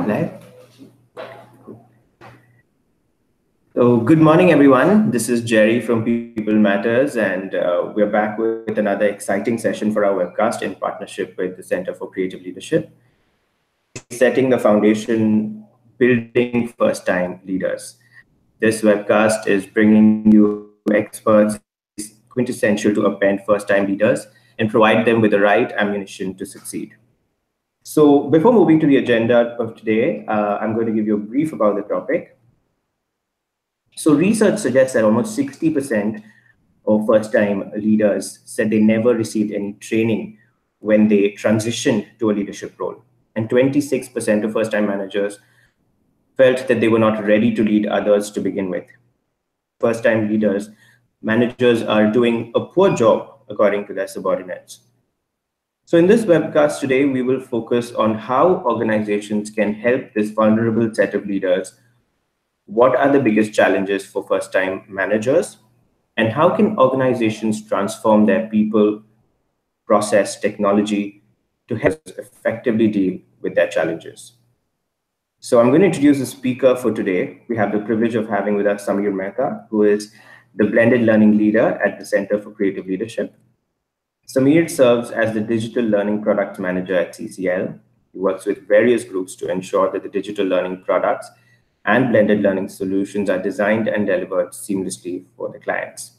Live. So, good morning, everyone. This is Jerry from People Matters, and we're back with another exciting session for our webcast in partnership with the Center for Creative Leadership. Today is Setting the Foundation, Building First Time Leaders. This webcast is bringing you experts in ways quintessential to upend first time leaders and provide them with the right ammunition to succeed. So, before moving to the agenda of today, I'm going to give you a brief about the topic. So research suggests that almost 60% of first-time leaders said they never received any training when they transitioned to a leadership role. And 26% of first-time managers felt that they were not ready to lead others to begin with. First-time leaders, managers are doing a poor job according to their subordinates. So in this webcast today, we will focus on how organizations can help this vulnerable set of leaders. What are the biggest challenges for first time managers? And how can organizations transform their people, process, technology to help effectively deal with their challenges? So I'm going to introduce the speaker for today. We have the privilege of having with us Samir Mehta, who is the blended learning leader at the Center for Creative Leadership. Samir serves as the digital learning product manager at CCL. He works with various groups to ensure that the digital learning products and blended learning solutions are designed and delivered seamlessly for the clients.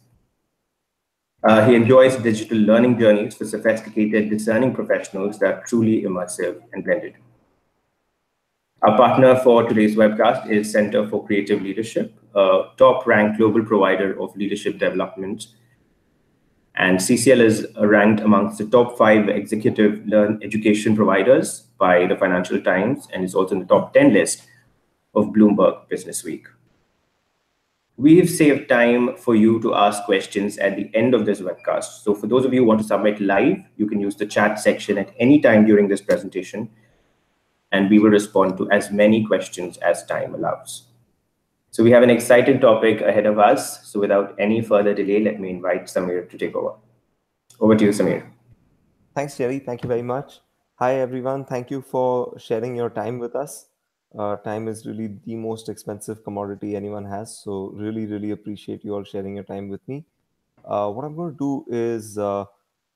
He enjoys digital learning journeys for sophisticated, discerning professionals that are truly immersive and blended. Our partner for today's webcast is Center for Creative Leadership, a top-ranked global provider of leadership development. And CCL is ranked amongst the top 5 executive education providers by the Financial Times and is also in the top 10 list of Bloomberg Business Week. We've saved time for you to ask questions at the end of this webcast. So for those of you who want to submit live, you can use the chat section at any time during this presentation, and we will respond to as many questions as time allows. So we have an exciting topic ahead of us. So without any further delay, let me invite Samir to take over. Over to you, Samir. Thanks, Jerry. Thank you very much. Hi, everyone. Thank you for sharing your time with us. Time is really the most expensive commodity anyone has. So really, really appreciate you all sharing your time with me. What I'm going to do is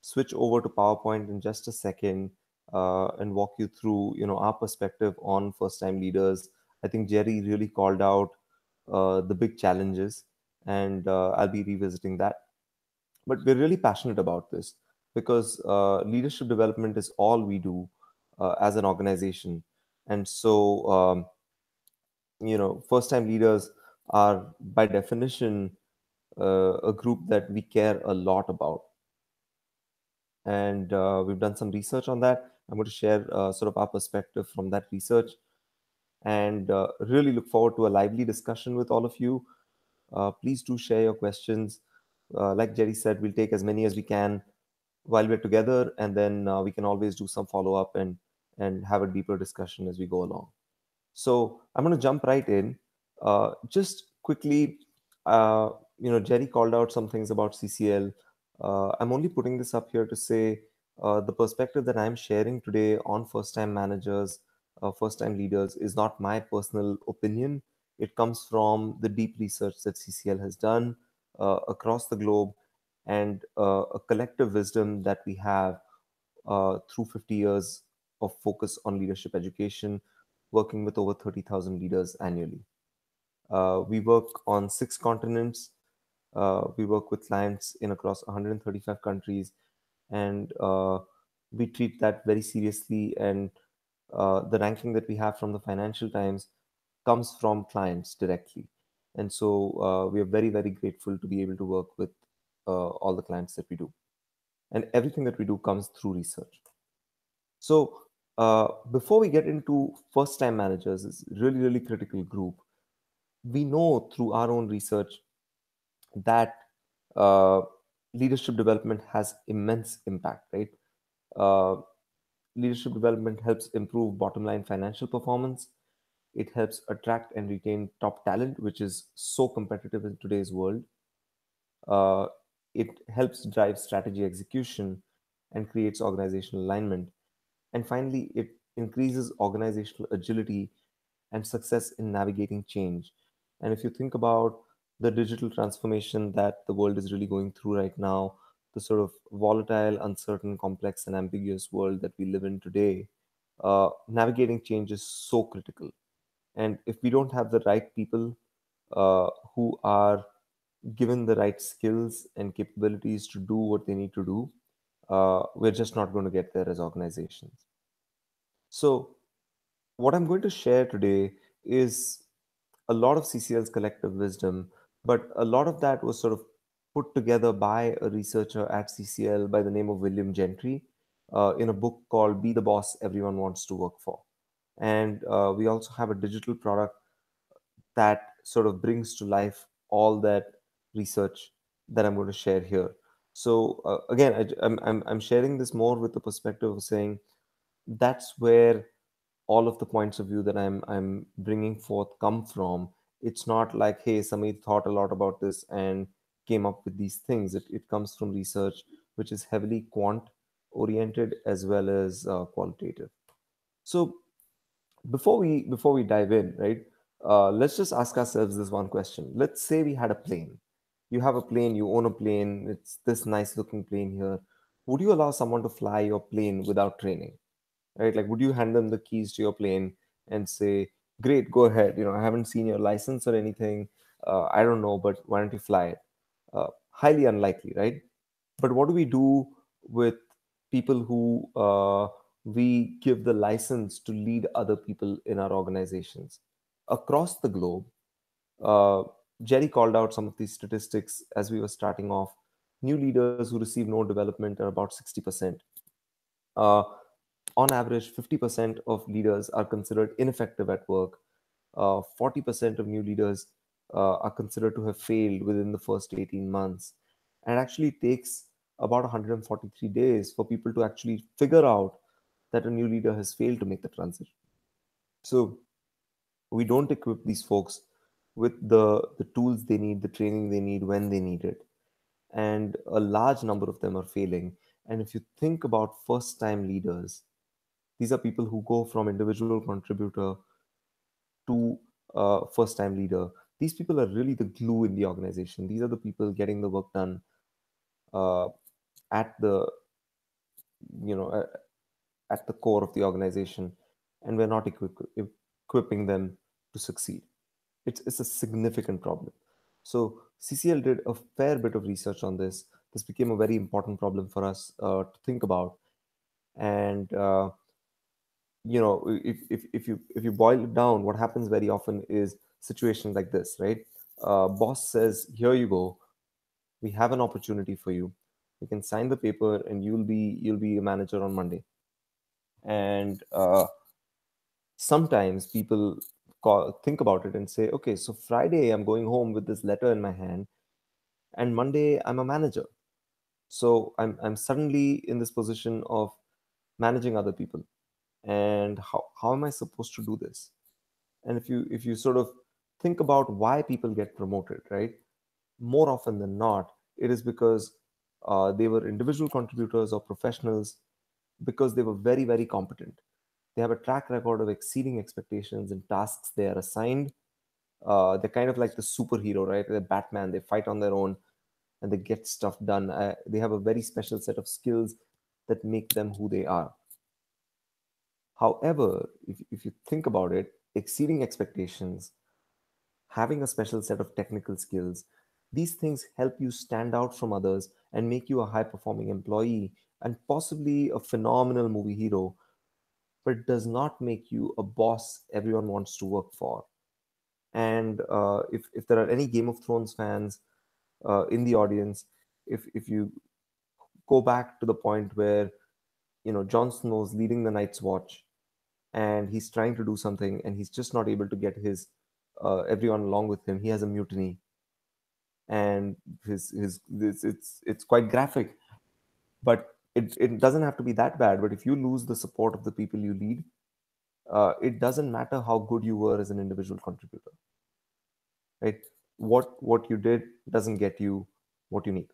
switch over to PowerPoint in just a second and walk you through, our perspective on first-time leaders. I think Jerry really called out the big challenges, and I'll be revisiting that. But we're really passionate about this because leadership development is all we do as an organization. And so, first-time leaders are by definition a group that we care a lot about. And we've done some research on that. I'm going to share sort of our perspective from that research and really look forward to a lively discussion with all of you. Please do share your questions. Like Jerry said, we'll take as many as we can while we're together, and then we can always do some follow-up and have a deeper discussion as we go along. So I'm going to jump right in. Just quickly, Jerry called out some things about CCL. I'm only putting this up here to say the perspective that I'm sharing today on first-time managers, first-time leaders is not my personal opinion. It comes from the deep research that CCL has done across the globe and a collective wisdom that we have through 50 years of focus on leadership education, working with over 30,000 leaders annually. We work on 6 continents. We work with clients in across 135 countries, and we treat that very seriously. And the ranking that we have from the Financial Times comes from clients directly. And so we are very, very grateful to be able to work with all the clients that we do. And everything that we do comes through research. So before we get into first-time managers, it's really, really critical group. We know through our own research that leadership development has immense impact, right? Leadership development helps improve bottom line financial performance. It helps attract and retain top talent, which is so competitive in today's world. It helps drive strategy execution and creates organizational alignment. And finally, it increases organizational agility and success in navigating change. And if you think about the digital transformation that the world is really going through right now, the sort of volatile, uncertain, complex, and ambiguous world that we live in today, navigating change is so critical. And if we don't have the right people who are given the right skills and capabilities to do what they need to do, we're just not going to get there as organizations. So, what I'm going to share today is a lot of CCL's collective wisdom, but a lot of that was sort of put together by a researcher at CCL by the name of William Gentry in a book called Be the Boss Everyone Wants to Work For. And we also have a digital product that sort of brings to life all that research that I'm going to share here. So again, I'm sharing this more with the perspective of saying that's where all of the points of view that I'm bringing forth come from. It's not like, hey, somebody thought a lot about this and came up with these things. It comes from research which is heavily quant oriented as well as qualitative. So before we dive in, right? Let's just ask ourselves this one question. Let's say we had a plane. You have a plane, you own a plane. It's this nice looking plane here. Would you allow someone to fly your plane without training? Right? Like, would you hand them the keys to your plane and say, "Great, go ahead. I haven't seen your license or anything. I don't know, but why don't you fly it?" Highly unlikely, right? But what do we do with people who we give the license to lead other people in our organizations across the globe? Uh, Jerry called out some of these statistics as we were starting off. New leaders who receive no development are about 60%. Uh, on average, 50% of leaders are considered ineffective at work. 40% of new leaders are considered to have failed within the first 18 months. And it actually takes about 143 days for people to actually figure out that a new leader has failed to make the transition. So we don't equip these folks with the tools they need, the training they need when they need it. And a large number of them are failing. And if you think about first time leaders, these are people who go from individual contributor to first time leader. These people are really the glue in the organization. These are the people getting the work done uh, at the you know uh, at the core of the organization, and we're not equipping them to succeed. It's a significant problem. So CCL did a fair bit of research on this. This became a very important problem for us to think about. And if you boil it down, what happens very often is situations like this, right? Boss says, here you go, we have an opportunity for you, you can sign the paper and you'll be a manager on Monday. And sometimes people think about it and say, okay, so Friday I'm going home with this letter in my hand, and Monday I'm a manager. So I'm suddenly in this position of managing other people. And how am I supposed to do this? And if you sort of think about why people get promoted, right? More often than not, it is because they were individual contributors or professionals, because they were very, very competent. They have a track record of exceeding expectations in tasks they are assigned. They're kind of like the superhero, right? They're Batman. They fight on their own and they get stuff done. They have a very special set of skills that make them who they are. However, if you think about it, exceeding expectations, having a special set of technical skills, these things help you stand out from others and make you a high performing employee and possibly a phenomenal movie hero, but it does not make you a boss everyone wants to work for. And if there are any Game of Thrones fans in the audience, if you go back to the point where Jon Snow's leading the Night's Watch and he's trying to do something and he's just not able to get his everyone along with him. He has a mutiny, and it's quite graphic, but it doesn't have to be that bad. But if you lose the support of the people you lead, it doesn't matter how good you were as an individual contributor, right? What you did doesn't get you what you need.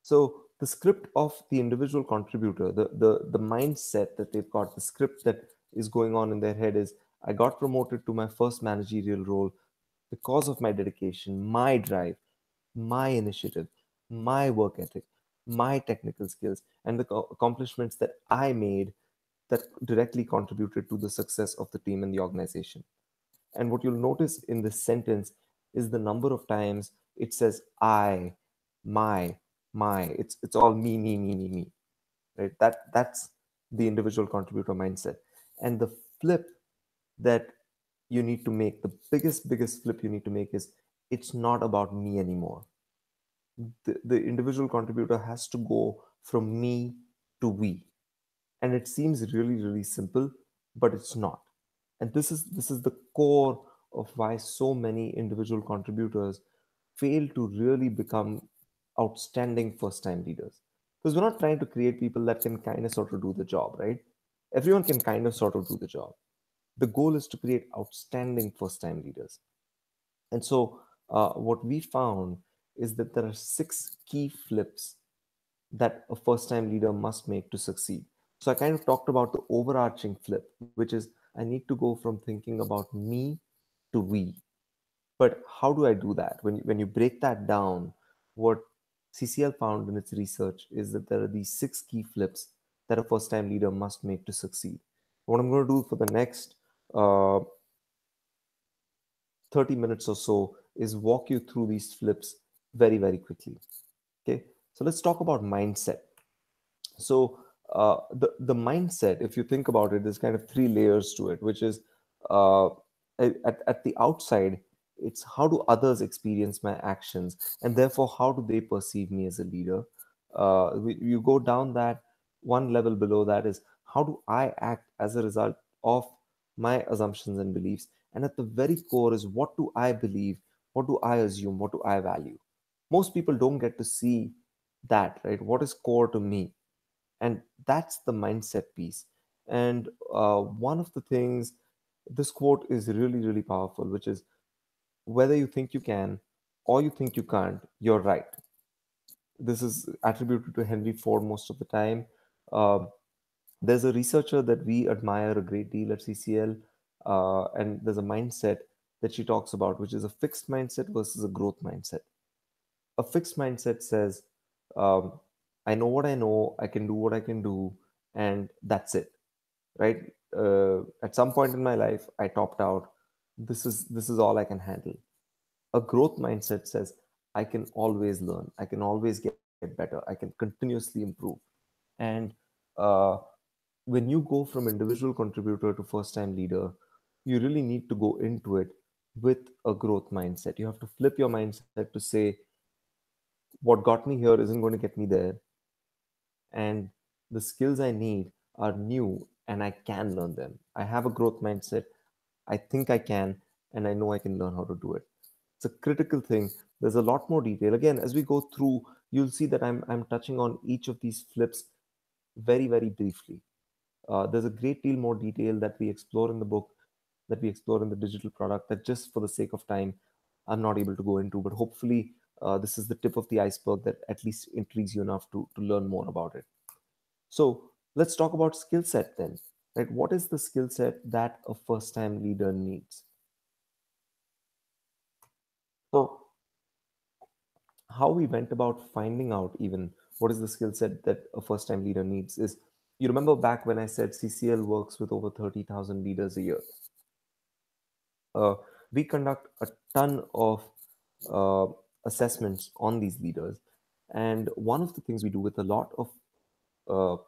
So the script of the individual contributor, the mindset that they've got, the script that is going on in their head is, I got promoted to my first managerial role because of my dedication, my drive, my initiative, my work ethic, my technical skills, and the accomplishments that I made that directly contributed to the success of the team and the organization. And what you'll notice in this sentence is the number of times it says I, my. It's all me. Right? That's the individual contributor mindset. And the flip that you need to make, the biggest flip you need to make is, it's not about me anymore. The individual contributor has to go from me to we. And it seems really simple, but it's not. And this is the core of why so many individual contributors fail to really become outstanding first time leaders. Because we're not trying to create people that can kind of sort of do the job, right? Everyone can kind of sort of do the job. The goal is to create outstanding first time leaders. And so, what we found is that there are 6 key flips that a first time leader must make to succeed. So, I kind of talked about the overarching flip, which is, I need to go from thinking about me to we. But how do I do that? When you break that down, what CCL found in its research is that there are these 6 key flips that a first time leader must make to succeed. What I'm going to do for the next uh, 30 minutes or so is walk you through these flips very quickly. Okay, so let's talk about mindset. So the mindset, if you think about it, there's kind of 3 layers to it, which is uh, at the outside, it's how do others experience my actions, and therefore how do they perceive me as a leader. You go down that one level below that is, how do I act as a result of my assumptions and beliefs, and at the very core is, what do I believe, what do I assume, what do I value. Most people don't get to see that, right? What is core to me? And that's the mindset piece. And one of the things, this quote is really powerful, which is, whether you think you can or you think you can't, you're right. This is attributed to Henry Ford most of the time. Um there's a researcher that we admire a great deal at CCL, and there's a mindset that she talks about, which is a fixed mindset versus a growth mindset. A fixed mindset says, um, I know what I know, I can do what I can do, and that's it, right? At some point in my life, I topped out. This is all I can handle. A growth mindset says, I can always learn, I can always get better, I can continuously improve. And uh, when you go from individual contributor to first time leader, you really need to go into it with a growth mindset. You have to flip your mindset to say, what got me here isn't going to get me there, and the skills I need are new and I can learn them. I have a growth mindset. I think I can, and I know I can learn how to do it. It's a critical thing. There's a lot more detail. Again, as we go through, you'll see that I'm touching on each of these flips very briefly. There's a great deal more detail that we explore in the book, that we explore in the digital product, that just for the sake of time, I'm not able to go into. But hopefully, this is the tip of the iceberg that at least intrigues you enough to learn more about it. So let's talk about skill set then. Right? What is the skill set that a first time leader needs? So, how we went about finding out even what is the skill set that a first time leader needs is, you remember back when I said CCL works with over 30,000 leaders a year. uh, we conduct a ton of uh, assessments on these leaders. And one of the things we do with a lot of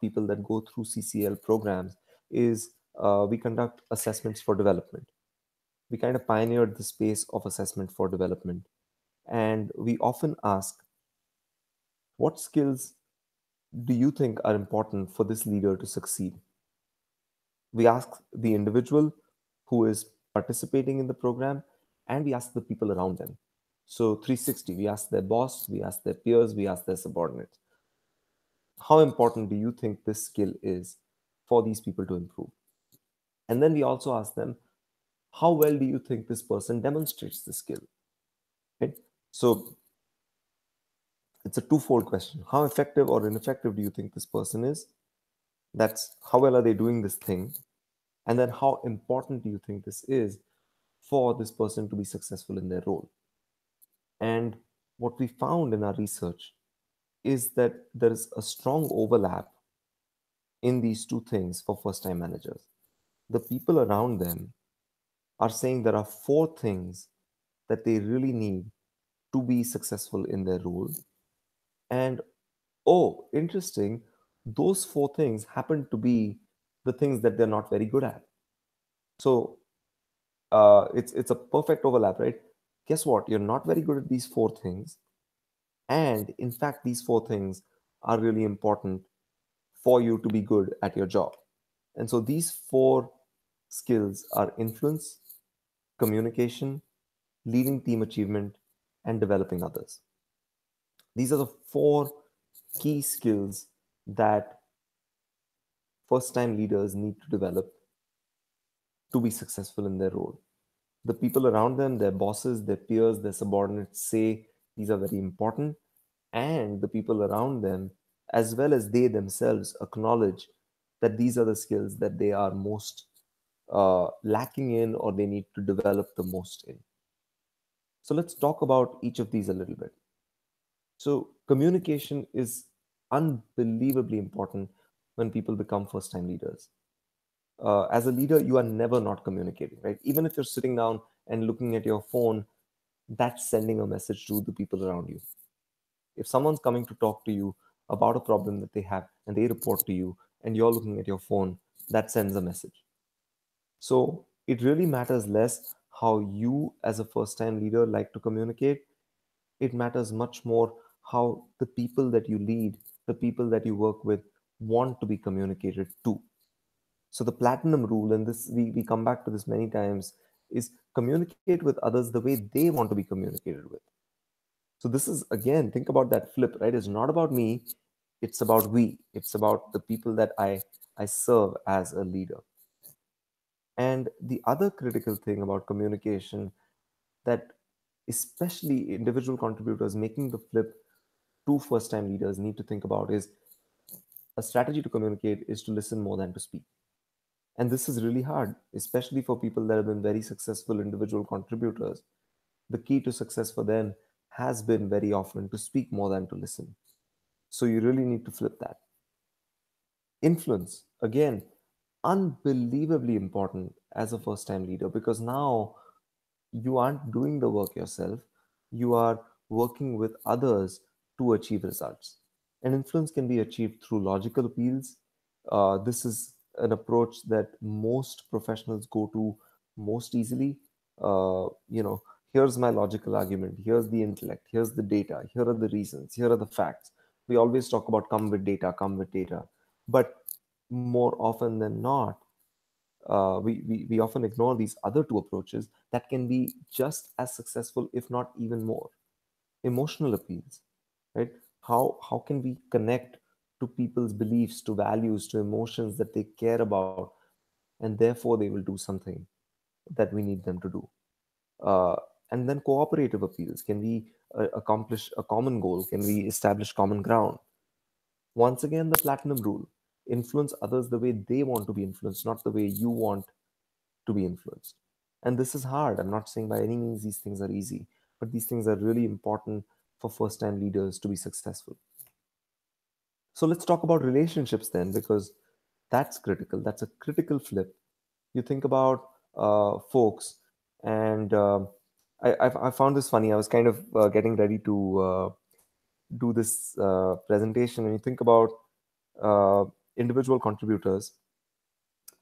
people that go through CCL programs is we conduct assessments for development. We kind of pioneered the space of assessment for development. And we often ask, what skills do you think are important for this leader to succeed? We ask the individual who is participating in the program, and we ask the people around them. So 360, we ask their boss, we ask their peers, we ask their subordinates. How important do you think this skill is for these people to improve? And then we also ask them, how well do you think this person demonstrates the skill? Right? So it's a twofold question. How effective or ineffective do you think this person is? That's how well are they doing this thing? And then how important do you think this is for this person to be successful in their role? And what we found in our research is that there is a strong overlap in these two things for first time managers. The people around them are saying there are four things that they really need to be successful in their role. And oh, interesting, those four things happen to be the things that they're not very good at. So it's a perfect overlap, right? Guess what? You're not very good at these four things, and in fact, these four things are really important for you to be good at your job. And so these four skills are influence, communication, leading team achievement, and developing others. These are the four key skills that first time leaders need to develop to be successful in their role. The people around them, their bosses, their peers, their subordinates say these are very important, and the people around them, as well as they themselves, acknowledge that these are the skills that they are most lacking in or they need to develop the most in. So let's talk about each of these a little bit. So, communication is unbelievably important when people become first time leaders. As a leader, you are never not communicating, right? Even if you're sitting down and looking at your phone, that's sending a message to the people around you. If someone's coming to talk to you about a problem that they have and they report to you and you're looking at your phone, that sends a message. So it really matters less how you, as a first time leader, like to communicate. It matters much more how the people that you lead, the people that you work with, want to be communicated to. So the platinum rule, and this we come back to this many times, is communicate with others the way they want to be communicated with. So this is, again, think about that flip, right? It's not about me, it's about we. It's about the people that I serve as a leader. And the other critical thing about communication that especially individual contributors making the flip to first time leaders need to think about is a strategy to communicate is to listen more than to speak. And this is really hard, especially for people that have been very successful individual contributors. The key to success for them has been very often to speak more than to listen. So you really need to flip that. Influence, again, unbelievably important as a first time leader because now you aren't doing the work yourself, you are working with others to achieve results. And influence can be achieved through logical appeals. This is an approach that most professionals go to most easily. Here's my logical argument, here's the intellect, here's the data, here are the reasons, here are the facts. We always talk about come with data. But more often than not, we often ignore these other two approaches that can be just as successful, if not even more. Emotional appeals, right? How can we connect to people's beliefs, to values, to emotions that they care about, and therefore they will do something that we need them to do? Uh, and then cooperative appeals. Can we accomplish a common goal? Can we establish common ground? Once again, the platinum rule: influence others the way they want to be influenced, not the way you want to be influenced. And this is hard. I'm not saying by any means these things are easy, but these things are really important for first time leaders to be successful. So let's talk about relationships then, because that's critical. That's a critical flip. You think about folks, and I found this funny. I was kind of getting ready to do this presentation, and you think about uh, individual contributors,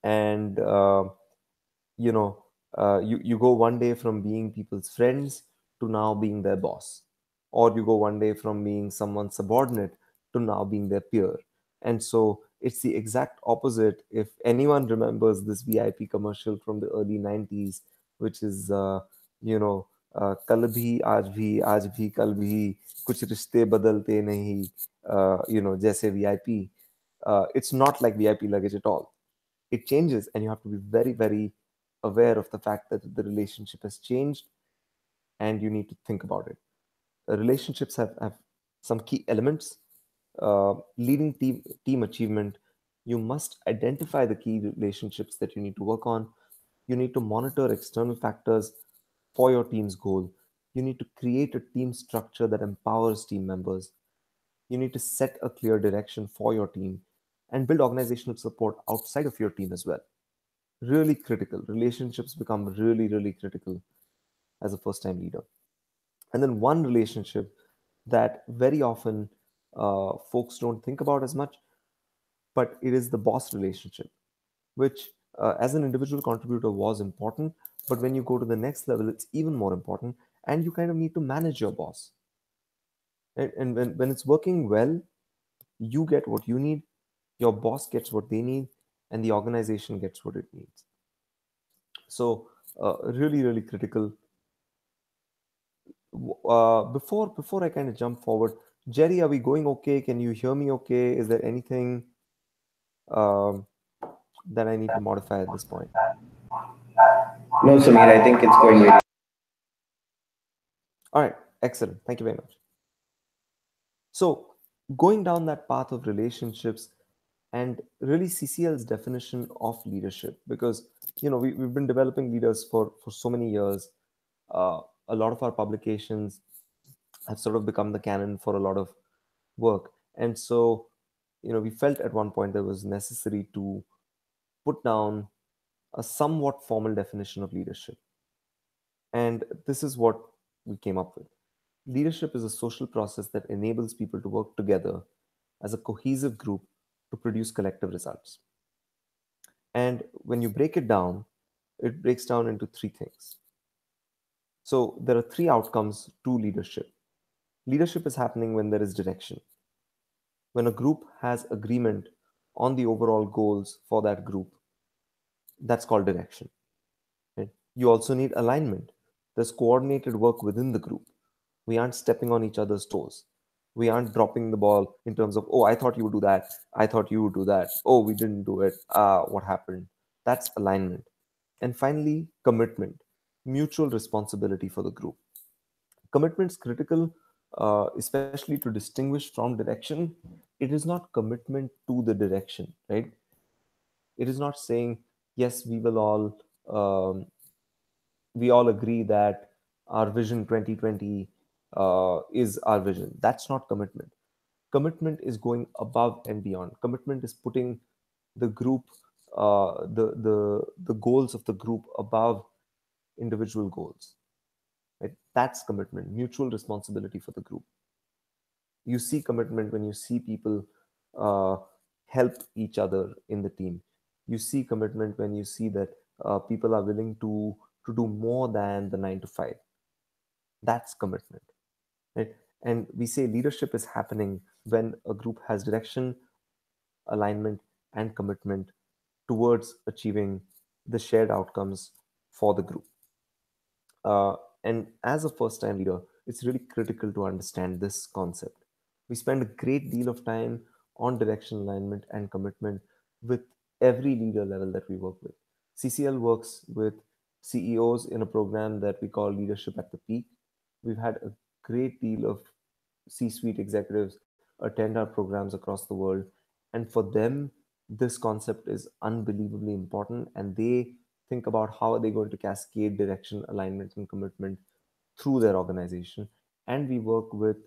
and you know you go one day from being people's friends to now being their boss, or you go one day from being someone's subordinate to now being their peer. And so it's the exact opposite. If anyone remembers this VIP commercial from the early 90s, which is you know कल भी आज भी कल भी कुछ रिश्ते बदलते नहीं, जैसे VIP. It's not like VIP luggage at all. It changes, and you have to be very, very aware of the fact that the relationship has changed, and you need to think about it. Relationships have some key elements. Leading team achievement, You must identify the key relationships that you need to work on. You need to monitor external factors for your team's goal. You need to create a team structure that empowers team members. You need to set a clear direction for your team and build organizational support outside of your team as well. Really critical. Relationships become really, really critical as a first time leader. And then one relationship that very often folks don't think about as much, but it is the boss relationship, which as an individual contributor was important. But when you go to the next level, it's even more important. And you kind of need to manage your boss. And when it's working well, you get what you need, your boss gets what they need, and the organization gets what it needs. So, really, really critical. Before I kind of jump forward, Jerry, are we going okay? Can you hear me okay? Is there anything um, that I need to modify at this point? No, Samir, I think it's going really. All right, excellent. Thank you very much. So, going down that path of relationships and really CCL's definition of leadership, because we've been developing leaders for so many years. A lot of our publications have sort of become the canon for a lot of work, and so we felt at one point there was necessary to put down a somewhat formal definition of leadership, and this is what we came up with. Leadership is a social process that enables people to work together as a cohesive group to produce collective results. And when you break it down, it breaks down into three things. So there are three outcomes to leadership. Leadership is happening when there is direction. When a group has agreement on the overall goals for that group, that's called direction. Right? You also need alignment. There's coordinated work within the group. We aren't stepping on each other's toes. We aren't dropping the ball in terms of, oh, I thought you would do that. I thought you would do that. Oh, we didn't do it. What happened? That's alignment. And finally, commitment, mutual responsibility for the group. Commitment is critical, especially to distinguish from direction. It is not commitment to the direction, right? It is not saying, yes, um, we all agree that our vision 2020 is our vision. That's not commitment. Commitment is going above and beyond. Commitment is putting the group, the goals of the group above individual goals. Right? That's commitment, mutual responsibility for the group. You see commitment when you see people uh, help each other in the team. You see commitment when you see that people are willing to do more than the 9 to 5. That's commitment, right? And we say leadership is happening when a group has direction, alignment, and commitment towards achieving the shared outcomes for the group. Uh, and as a first time leader, it's really critical to understand this concept. We spend a great deal of time on direction, alignment, and commitment with every leader level that we work with. CCL works with CEOs in a program that we call Leadership at the Peak. We've had a great deal of C suite executives attend our programs across the world. And for them, this concept is unbelievably important. And they think about how are they going to cascade direction, alignment, and commitment through their organization. And we work with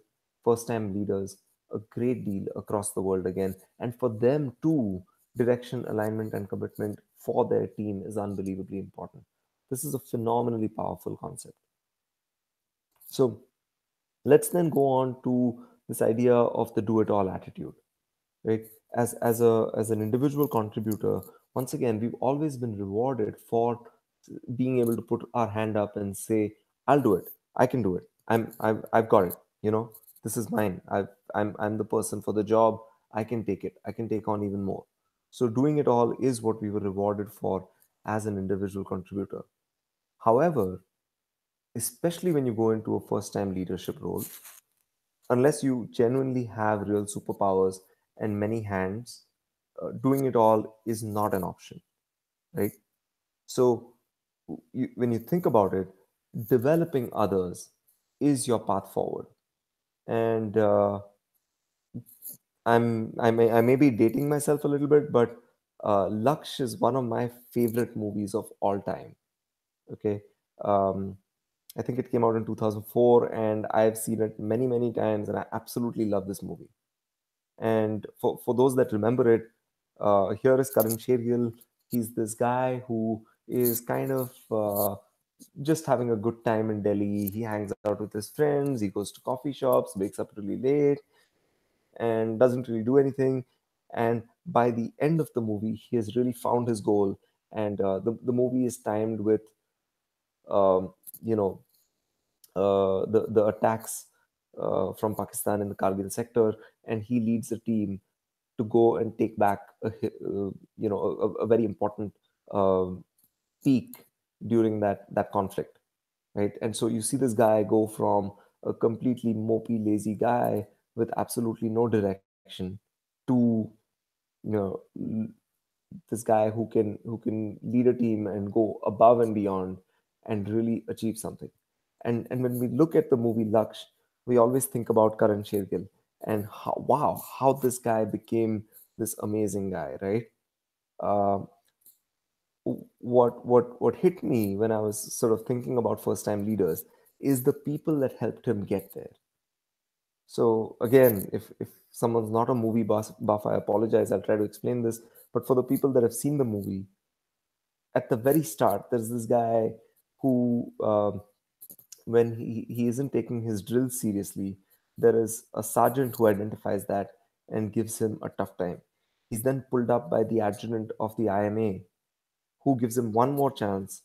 first time leaders a great deal across the world again. And for them too, direction, alignment, and commitment for their team is unbelievably important. This is a phenomenally powerful concept. So let's then go on to this idea of the do it all attitude, right? As an individual contributor, once again, we've always been rewarded for being able to put our hand up and say, I'll do it, I can do it, I've got it, this is mine. I'm the person for the job. I can take it, I can take on even more. So doing it all is what we were rewarded for as an individual contributor. However, especially when you go into a first time leadership role, unless you genuinely have real superpowers and many hands, doing it all is not an option, right? So, when you think about it, developing others is your path forward. And I may be dating myself a little bit, but Laksh is one of my favorite movies of all time. Okay, um, I think it came out in 2004, and I've seen it many many times, and I absolutely love this movie. And for those that remember it, here is Karan Shergill. He's this guy who is kind of just having a good time in Delhi. He hangs out with his friends. He goes to coffee shops, wakes up really late, and doesn't really do anything. And by the end of the movie, he has really found his goal. And the movie is timed with um, you know the attacks from Pakistan in the Kargil sector, and he leads a team to go and take back a very important um peak during that conflict, right? And so you see this guy go from a completely mopey, lazy guy with absolutely no direction to you know l- this guy who can lead a team and go above and beyond and really achieve something. And when we look at the movie Laksh, we always think about Karan Shergill and how this guy became this amazing guy, right? Um, what hit me when I was sort of thinking about first time leaders is the people that helped him get there. So again, if someone's not a movie buff, I apologize. I'll try to explain this. But for the people that have seen the movie, at the very start, there's this guy who, when he isn't taking his drill seriously, there is a sergeant who identifies that and gives him a tough time. He's then pulled up by the adjutant of the IMA, who gives him one more chance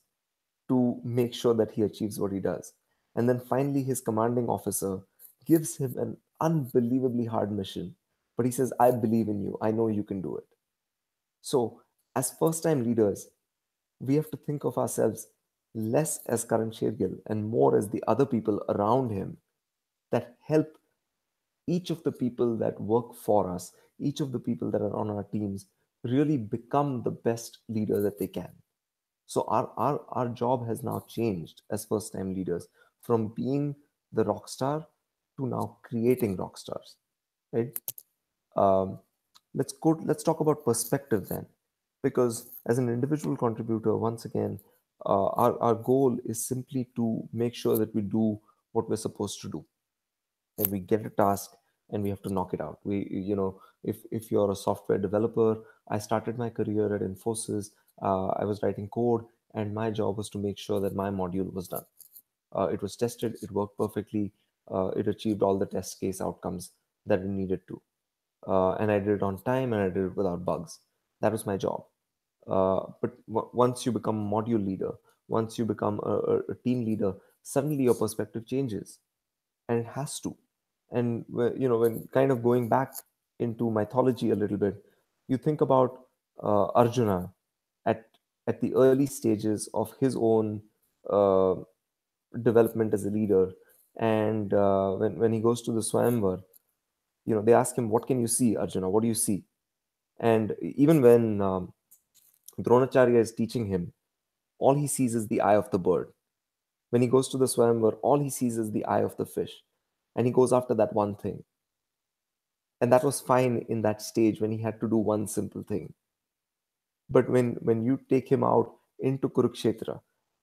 to make sure that he achieves what he does. And then finally, his commanding officer gives him an unbelievably hard mission. But he says, I believe in you. I know you can do it. So, as first time leaders, we have to think of ourselves less as Karan Shergill and more as the other people around him that help each of the people that work for us, each of the people that are on our teams, really become the best leader that they can. So our job has now changed as first time leaders from being the rock star to now creating rock stars, right? Um, let's talk about perspective then, because as an individual contributor, once again, our goal is simply to make sure that we do what we're supposed to do, and we get a task and we have to knock it out. If you're a software developer, I started my career at Infosys. I was writing code, and my job was to make sure that my module was done. It was tested, it worked perfectly, it achieved all the test case outcomes that it needed to, and I did it on time and I did it without bugs. That was my job. But once you become a module leader, once you become a team leader, suddenly your perspective changes, and it has to. And when kind of going back into mythology a little bit, you think about Arjuna at the early stages of his own uh, development as a leader, and when he goes to the Swayamvar, they ask him, "What can you see, Arjuna? What do you see?" And even when Dronacharya is teaching him, all he sees is the eye of the bird. When he goes to the Swayamvar, all he sees is the eye of the fish, and he goes after that one thing. And that was fine in that stage when he had to do one simple thing. But when you take him out into Kurukshetra,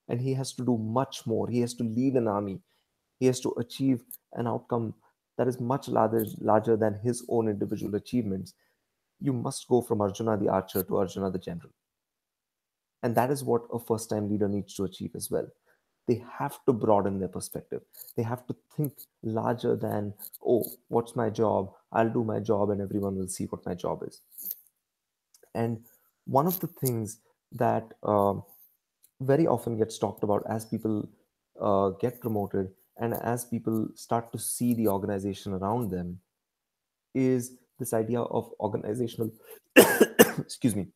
and he has to do much more, he has to lead an army, he has to achieve an outcome that is much larger than his own individual achievements. You must go from Arjuna the archer to Arjuna the general. And that is what a first time leader needs to achieve as well. They have to broaden their perspective. They have to think larger than, oh, what's my job? I'll do my job and everyone will see what my job is. And one of the things that very often gets talked about as people get promoted and as people start to see the organization around them is this idea of organizational, excuse me,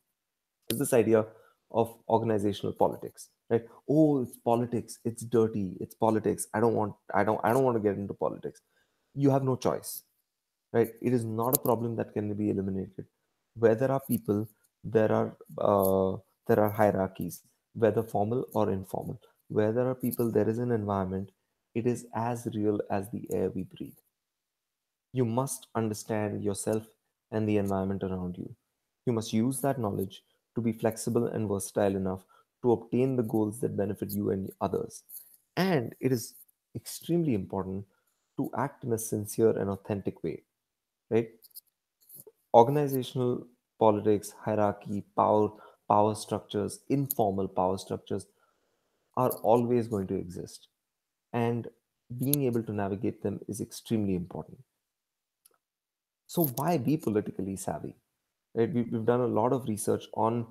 is this idea of organizational politics, right? Oh, it's politics, it's dirty, it's politics. I don't want to get into politics. You have no choice, right? It is not a problem that can be eliminated. Where there are people, there are hierarchies, whether formal or informal. Where there are people, there is an environment. It is as real as the air we breathe. You must understand yourself and the environment around you. You must use that knowledge to be flexible and versatile enough to obtain the goals that benefit you and others. And it is extremely important to act in a sincere and authentic way, right? Organizational politics, hierarchy, power structures, informal power structures are always going to exist. And being able to navigate them is extremely important. So, why be politically savvy? Right? We've done a lot of research on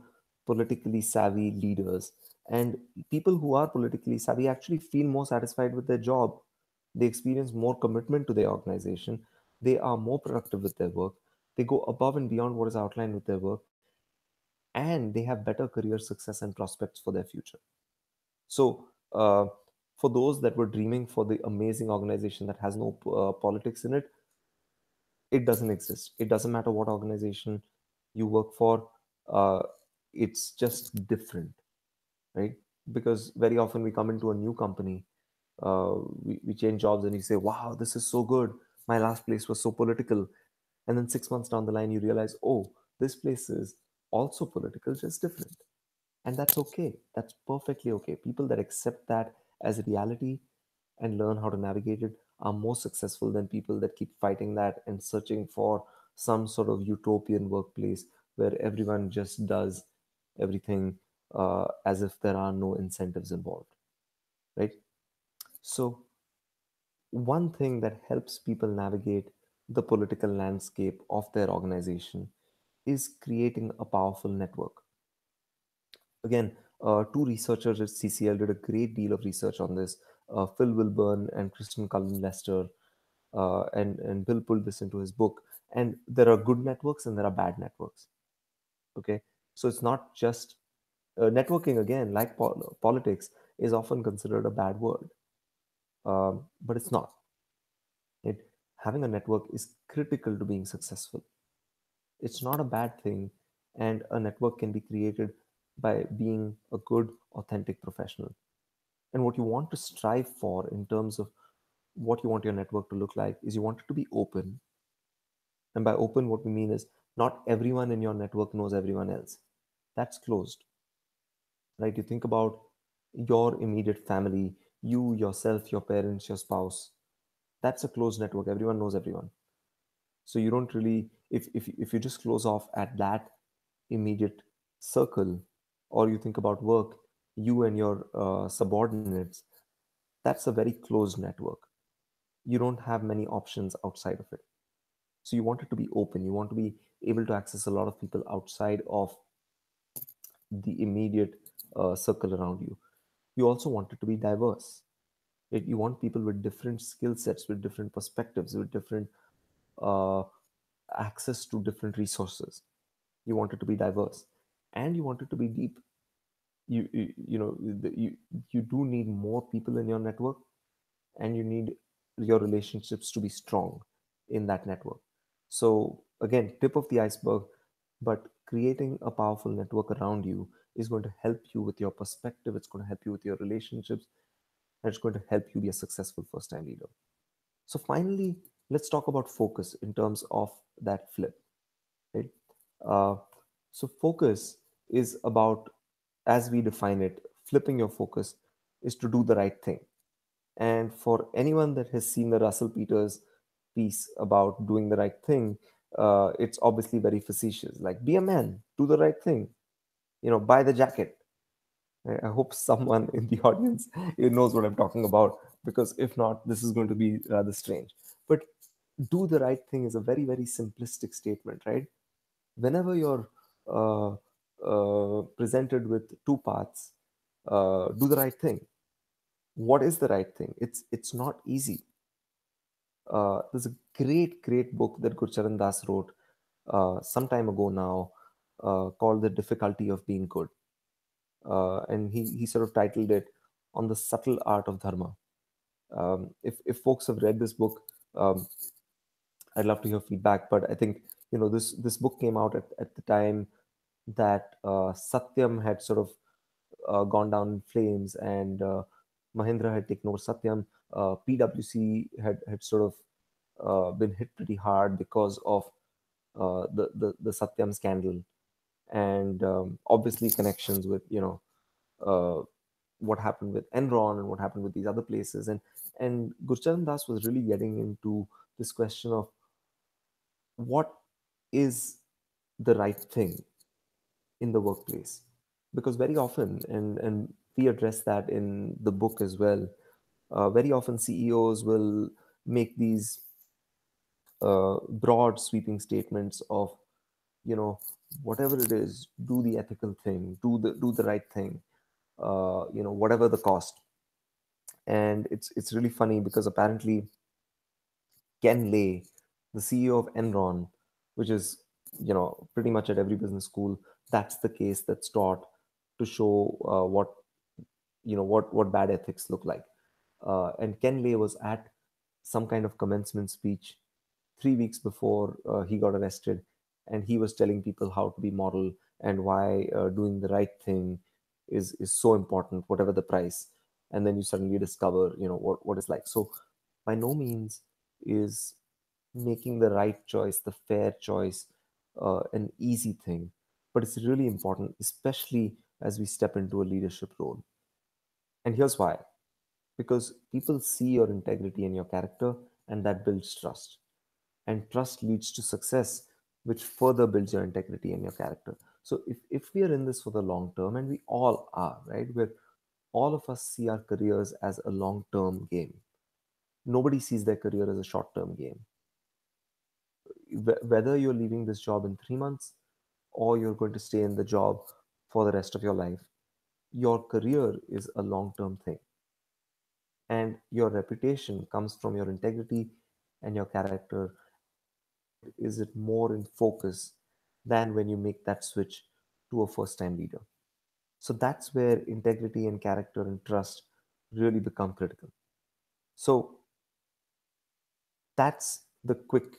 politically savvy leaders, and people who are politically savvy actually feel more satisfied with their job. They experience more commitment to their organization. They are more productive with their work. They go above and beyond what is outlined with their work, and they have better career success and prospects for their future. So, for those that were dreaming for the amazing organization that has no politics in it, it doesn't exist. It doesn't matter what organization you work for, uh, it's just different, right? Because very often we come into a new company, we change jobs, and you say, wow, this is so good. My last place was so political. And then 6 months down the line, you realize, oh, this place is also political, just different. And that's okay. That's perfectly okay. People that accept that as a reality and learn how to navigate it are more successful than people that keep fighting that and searching for some sort of utopian workplace where everyone just does everything as if there are no incentives involved, right? So, one thing that helps people navigate the political landscape of their organization is creating a powerful network. Again, two researchers at CCL did a great deal of research on this. Phil Wilburn and Kristen Cullen Lester, and Bill pulled this into his book. And there are good networks and there are bad networks. Okay, so it's not just networking. Again, like politics, is often considered a bad word, but it's not. It Having a network is critical to being successful. It's not a bad thing, and a network can be created by being a good, authentic professional. And what you want to strive for in terms of what you want your network to look like is you want it to be open. And by open, what we mean is not everyone in your network knows everyone else. That's closed, right? You think about your immediate family, you, yourself, your parents, your spouse. That's a closed network. Everyone knows everyone. So you don't really, if you just close off at that immediate circle, or you think about work, you and your subordinates, that's a very closed network. You don't have many options outside of it. So you want it to be open. You want to be able to access a lot of people outside of the immediate circle around you. You also want it to be diverse. Right? You want people with different skill sets, with different perspectives, with different uh, access to different resources. You want it to be diverse, and you want it to be deep. You do need more people in your network, and you need your relationships to be strong in that network. So again, tip of the iceberg, but creating a powerful network around you is going to help you with your perspective. It's going to help you with your relationships, and it's going to help you be a successful first time leader. So finally, let's talk about focus in terms of that flip, right? uh, so focus is about, as we define it, flipping your focus is to do the right thing. And for anyone that has seen the Russell Peters piece about doing the right thing, it's obviously very facetious. Like, be a man, do the right thing, buy the jacket. I hope someone in the audience knows what I'm talking about, because if not, this is going to be rather strange. But do the right thing is a very, very simplistic statement, right? Whenever you're presented with two paths, do the right thing. What is the right thing? It's not easy. There's a great book that Gurcharan Das wrote some time ago now, called The Difficulty of Being Good. And he sort of titled it On the Subtle Art of Dharma. If folks have read this book, I'd love to hear feedback. But I think, this book came out at the time that Satyam had sort of gone down in flames, and Mahindra had taken over Satyam. PwC had sort of been hit pretty hard because of the Satyam scandal, and obviously connections with uh, what happened with Enron and what happened with these other places, and Gurcharan Das was really getting into this question of what is the right thing in the workplace, because very often, and we address that in the book as well, very often CEOs will make these broad sweeping statements of, you know whatever it is, do the ethical thing, do the right thing, whatever the cost. And it's really funny because apparently Ken Lay, the CEO of Enron, which is, pretty much at every business school, that's the case that's taught to show what bad ethics look like. And Ken Lay was at some kind of commencement speech 3 weeks before he got arrested, and he was telling people how to be moral and why doing the right thing is so important, whatever the price. And then you suddenly discover, what it's like. So, by no means is making the right choice, the fair choice, an easy thing, but it's really important, especially as we step into a leadership role. And here's why: because people see your integrity and your character, and that builds trust. And trust leads to success, which further builds your integrity and your character. So, if we are in this for the long term, and we all are, right, where all of us see our careers as a long term game, nobody sees their career as a short term game. Whether you're leaving this job in 3 months or you're going to stay in the job for the rest of your life, your career is a long term thing. And your reputation comes from your integrity and your character. Rarely is it more in focus than when you make that switch to a first time leader. So that's where integrity and character and trust really become critical. So that's the quick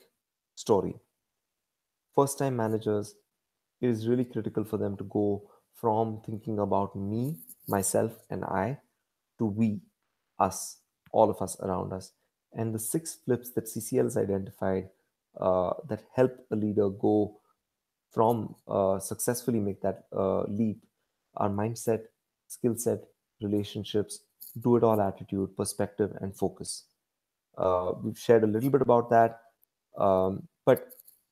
story. First time managers, it is really critical for them to go from thinking about me, myself, and I to we, us, all of us around us. And the six flips that CCL has identified that help a leader go from successfully make that leap are mindset, skill set, relationships, do it all attitude, perspective, and focus. We've shared a little bit about that. But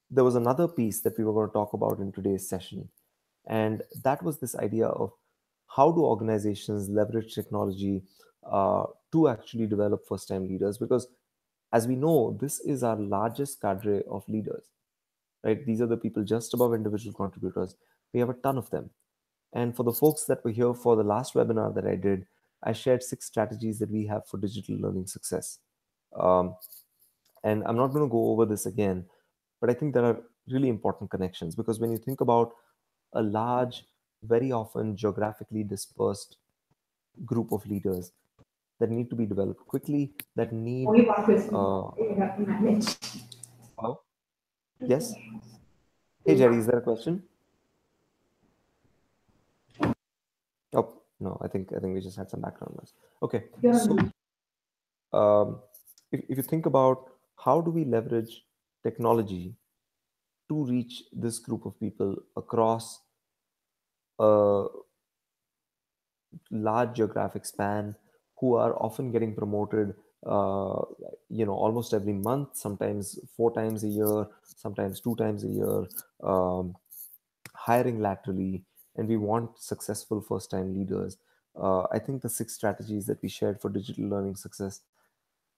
there was another piece that we were going to talk about in today's session. And that was this idea of how do organizations leverage technology to actually develop first time leaders? Because as we know, this is our largest cadre of leaders, right? These are the people just above individual contributors. We have a ton of them. And for the folks that were here for the last webinar that I did, I shared 6 strategies that we have for digital learning success. Um, and I'm not going to go over this again, but I think there are really important connections, because when you think about a large, very often geographically dispersed group of leaders that need to be developed quickly, that need. Only one person Uh, you have to manage. hello? Yes? Hey, Jerry, is there a question? Oh, no, I think we just had some background noise. Okay, so um, if you think about how do we leverage technology to reach this group of people across a large geographic span, who are often getting promoted almost every month, sometimes 4 times a year, sometimes 2 times a year, um, hiring laterally, and we want successful first time leaders. I think the 6 strategies that we shared for digital learning success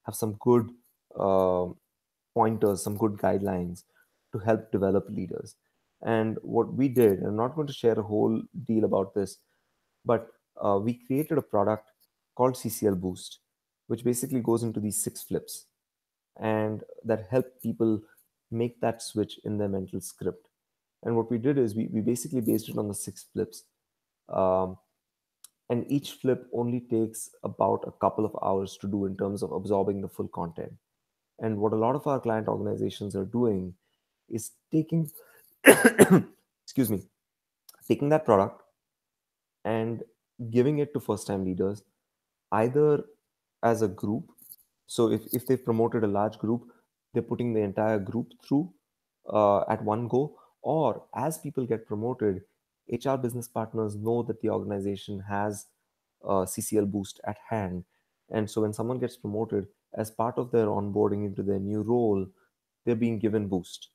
have some good um pointers, some good guidelines to help develop leaders. And what we did, and I'm not going to share a whole deal about this, but we created a product called CCL Boost, which basically goes into these 6 flips and that help people make that switch in their mental script. And what we did is we basically based it on the 6 flips. Um, and each flip only takes about a couple of hours to do in terms of absorbing the full content. And what a lot of our client organizations are doing is taking, excuse me, taking that product and giving it to first time leaders, either as a group. So if they've promoted a large group, they're putting the entire group through, at one go, or as people get promoted, HR business partners know that the organization has CCL boost at hand. And so when someone gets promoted, as part of their onboarding into their new role, they're being given boost.